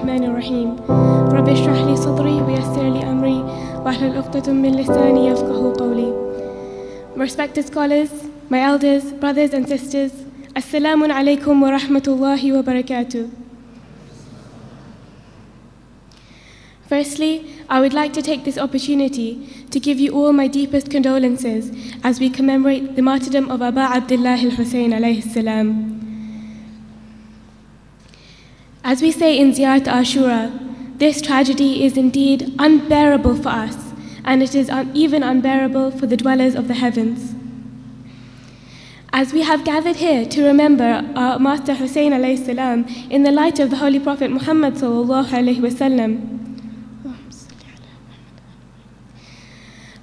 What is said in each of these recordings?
الرحمن الرحيم رب اشرح لي صدري ويسر لي أمري واحلل عقدة من لساني يفقهوا قولي. Respected scholars, my elders, brothers and sisters, Assalamu alaikum wa rahmatullahi wa barakatuh. Firstly, I would like to take this opportunity to give you all my deepest condolences as we commemorate the martyrdom of Abu Abdullah al-Hussain alayhi salam. As we say in Ziyarat Ashura, this tragedy is indeed unbearable for us, and it is even unbearable for the dwellers of the heavens. As we have gathered here to remember our Master Hussain alayhi salam in the light of the Holy Prophet Muhammad sallallahu alayhi wasallam,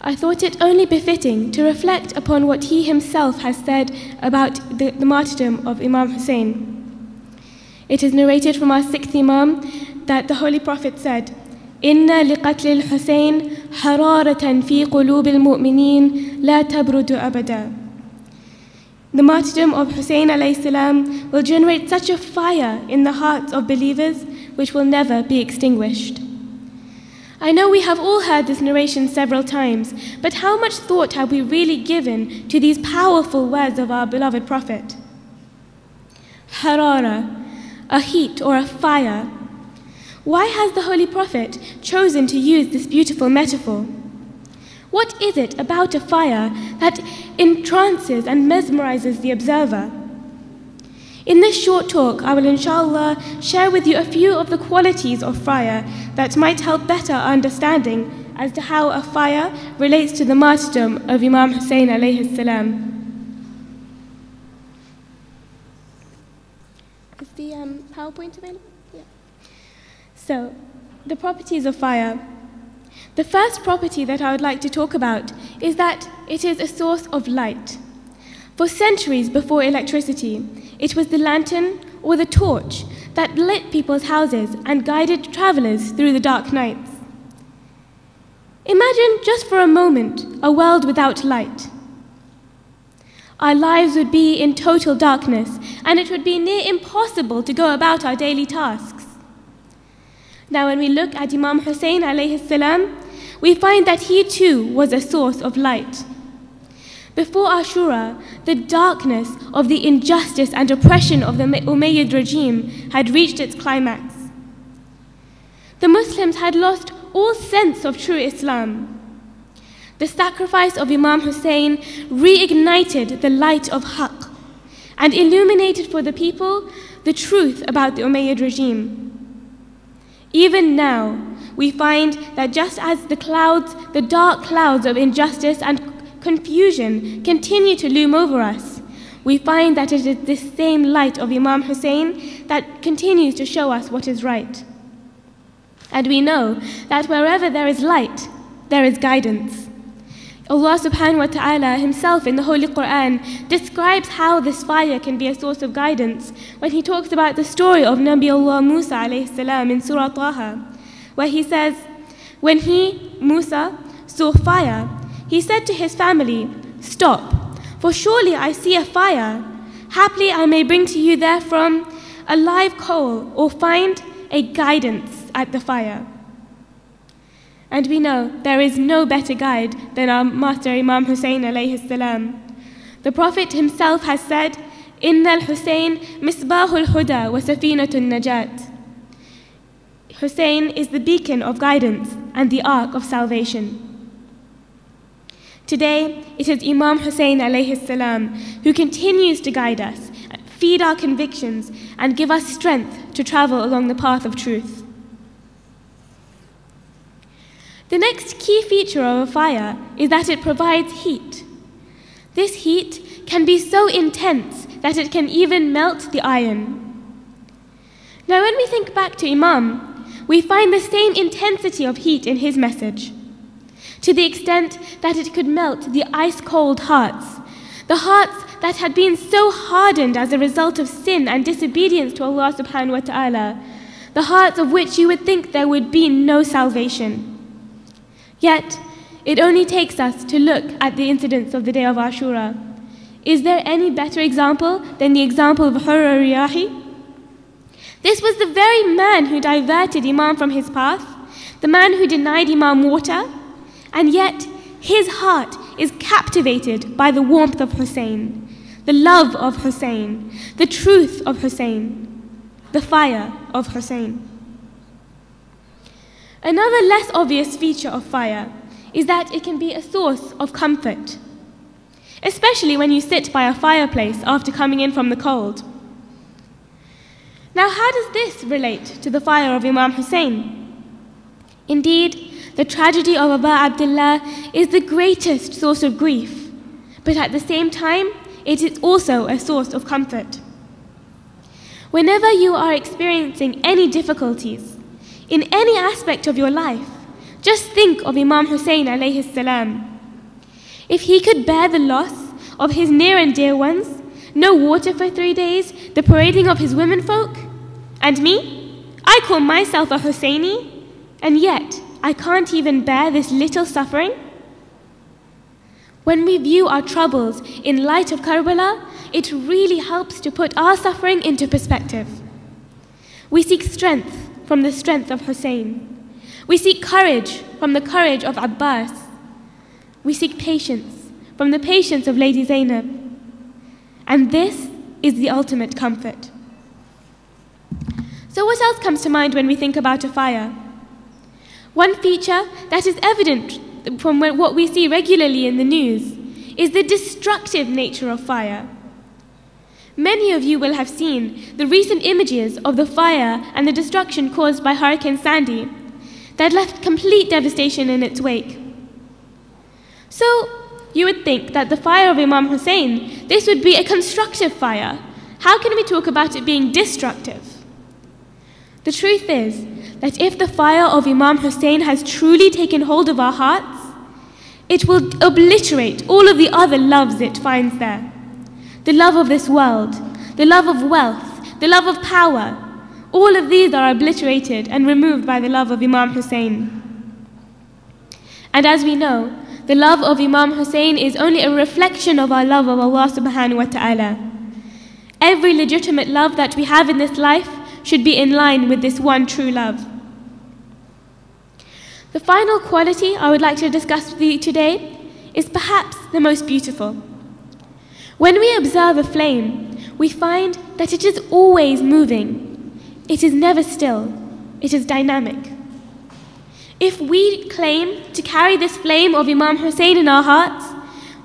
I thought it only befitting to reflect upon what he himself has said about the martyrdom of Imam Hussain. It is narrated from our sixth Imam that the Holy Prophet said, "Inna liqatl al-Hussain hararatan fi qulub al-mu'minin la tabrudu abada." The martyrdom of Hussain alayhi salam will generate such a fire in the hearts of believers which will never be extinguished. I know we have all heard this narration several times, but how much thought have we really given to these powerful words of our beloved Prophet? Harara, a heat or a fire. Why has the Holy Prophet chosen to use this beautiful metaphor? What is it about a fire that entrances and mesmerizes the observer? In this short talk, I will inshallah share with you a few of the qualities of fire that might help better our understanding as to how a fire relates to the martyrdom of Imam Hussain alayhi salam. Is the PowerPoint available? Yeah. So, the properties of fire. The first property that I would like to talk about is that it is a source of light. For centuries before electricity, it was the lantern or the torch that lit people's houses and guided travelers through the dark nights. Imagine just for a moment a world without light. Our lives would be in total darkness, and it would be near impossible to go about our daily tasks. Now, when we look at Imam Hussain alayhi salam, we find that he too was a source of light. Before Ashura, the darkness of the injustice and oppression of the Umayyad regime had reached its climax. The Muslims had lost all sense of true Islam. The sacrifice of Imam Hussain reignited the light of Haqq and illuminated for the people the truth about the Umayyad regime. Even now, we find that just as the dark clouds of injustice and confusion continue to loom over us, we find that it is this same light of Imam Hussain that continues to show us what is right. And we know that wherever there is light, there is guidance. Allah subhanahu wa ta'ala himself in the Holy Quran describes how this fire can be a source of guidance when he talks about the story of Nabi Allah Musa alayhi salam in Surah Taha, where he says, when Musa, saw fire, he said to his family, "Stop, for surely I see a fire. Haply I may bring to you therefrom a live coal or find a guidance at the fire." And we know there is no better guide than our Master Imam Hussain alayhi salam. The Prophet himself has said, "Inna al-Hussain misbahul huda wa safinatun najat." Hussain is the beacon of guidance and the ark of salvation. Today, it is Imam Hussain alayhi salam who continues to guide us, feed our convictions, and give us strength to travel along the path of truth. The next key feature of a fire is that it provides heat. This heat can be so intense that it can even melt the iron. Now, when we think back to Imam, we find the same intensity of heat in his message, to the extent that it could melt the ice-cold hearts, the hearts that had been so hardened as a result of sin and disobedience to Allah subhanahu wa ta'ala, the hearts of which you would think there would be no salvation. Yet, it only takes us to look at the incidents of the day of Ashura. Is there any better example than the example of Hurr al-Riyahi? This was the very man who diverted Imam from his path, the man who denied Imam water, and yet his heart is captivated by the warmth of Hussein, the love of Hussein, the truth of Hussein, the fire of Hussein. Another less obvious feature of fire is that it can be a source of comfort, especially when you sit by a fireplace after coming in from the cold. Now, how does this relate to the fire of Imam Hussein? Indeed, the tragedy of Abu Abdullah is the greatest source of grief, but at the same time, it is also a source of comfort. Whenever you are experiencing any difficulties in any aspect of your life, just think of Imam Hussain alayhi salam. If he could bear the loss of his near and dear ones, no water for 3 days, the parading of his womenfolk, and me, I call myself a Husseini, and yet I can't even bear this little suffering. When we view our troubles in light of Karbala, it really helps to put our suffering into perspective. We seek strength from the strength of Hussein. We seek courage from the courage of Abbas. We seek patience from the patience of Lady Zainab. And this is the ultimate comfort. So what else comes to mind when we think about a fire? One feature that is evident from what we see regularly in the news is the destructive nature of fire. Many of you will have seen the recent images of the fire and the destruction caused by Hurricane Sandy that left complete devastation in its wake. So, you would think that the fire of Imam Hussain, this would be a constructive fire. How can we talk about it being destructive? The truth is that if the fire of Imam Hussain has truly taken hold of our hearts, it will obliterate all of the other loves it finds there. The love of this world, the love of wealth, the love of power, all of these are obliterated and removed by the love of Imam Hussain. And as we know, the love of Imam Hussain is only a reflection of our love of Allah subhanahu wa ta'ala. Every legitimate love that we have in this life should be in line with this one true love. The final quality I would like to discuss with you today is perhaps the most beautiful. When we observe a flame, we find that it is always moving. It is never still. It is dynamic. If we claim to carry this flame of Imam Hussain in our hearts,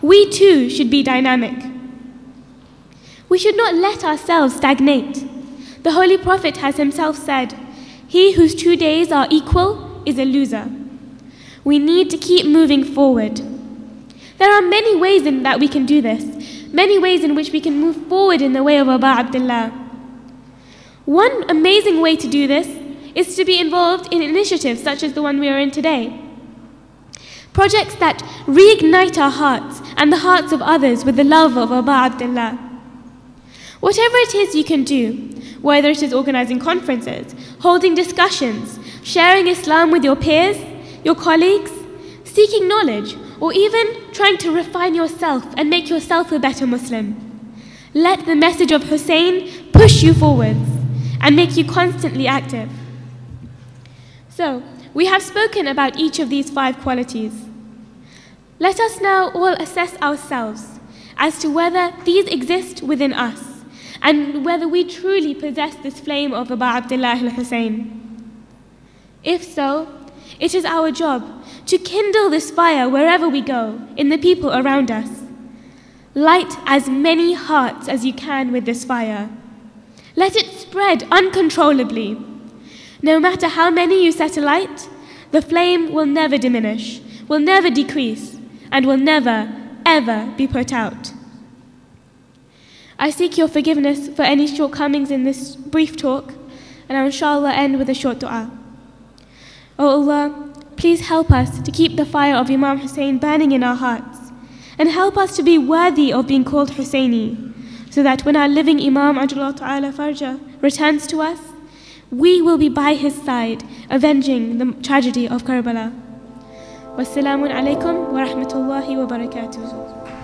we too should be dynamic. We should not let ourselves stagnate. The Holy Prophet has himself said, "He whose 2 days are equal is a loser." We need to keep moving forward. There are many ways in that we can do this, many ways in which we can move forward in the way of Abu Abdullah. One amazing way to do this is to be involved in initiatives such as the one we are in today. Projects that reignite our hearts and the hearts of others with the love of Abu Abdullah. Whatever it is you can do, whether it is organizing conferences, holding discussions, sharing Islam with your peers, your colleagues, seeking knowledge, or even trying to refine yourself and make yourself a better Muslim. Let the message of Hussein push you forwards and make you constantly active. So, we have spoken about each of these 5 qualities. Let us now all assess ourselves as to whether these exist within us and whether we truly possess this flame of Abu Abdullah al-Hussein. If so, it is our job to kindle this fire wherever we go, in the people around us. Light as many hearts as you can with this fire. Let it spread uncontrollably. No matter how many you set alight, the flame will never diminish, will never decrease, and will never, ever be put out. I seek your forgiveness for any shortcomings in this brief talk, and I will inshallah end with a short dua. O Allah, please help us to keep the fire of Imam Hussain burning in our hearts, and help us to be worthy of being called Hussaini, so that when our living Imam Ajjallahu Ta'ala Farja returns to us, we will be by his side, avenging the tragedy of Karbala. Wassalamu alaikum wa rahmatullahi wa barakatuh.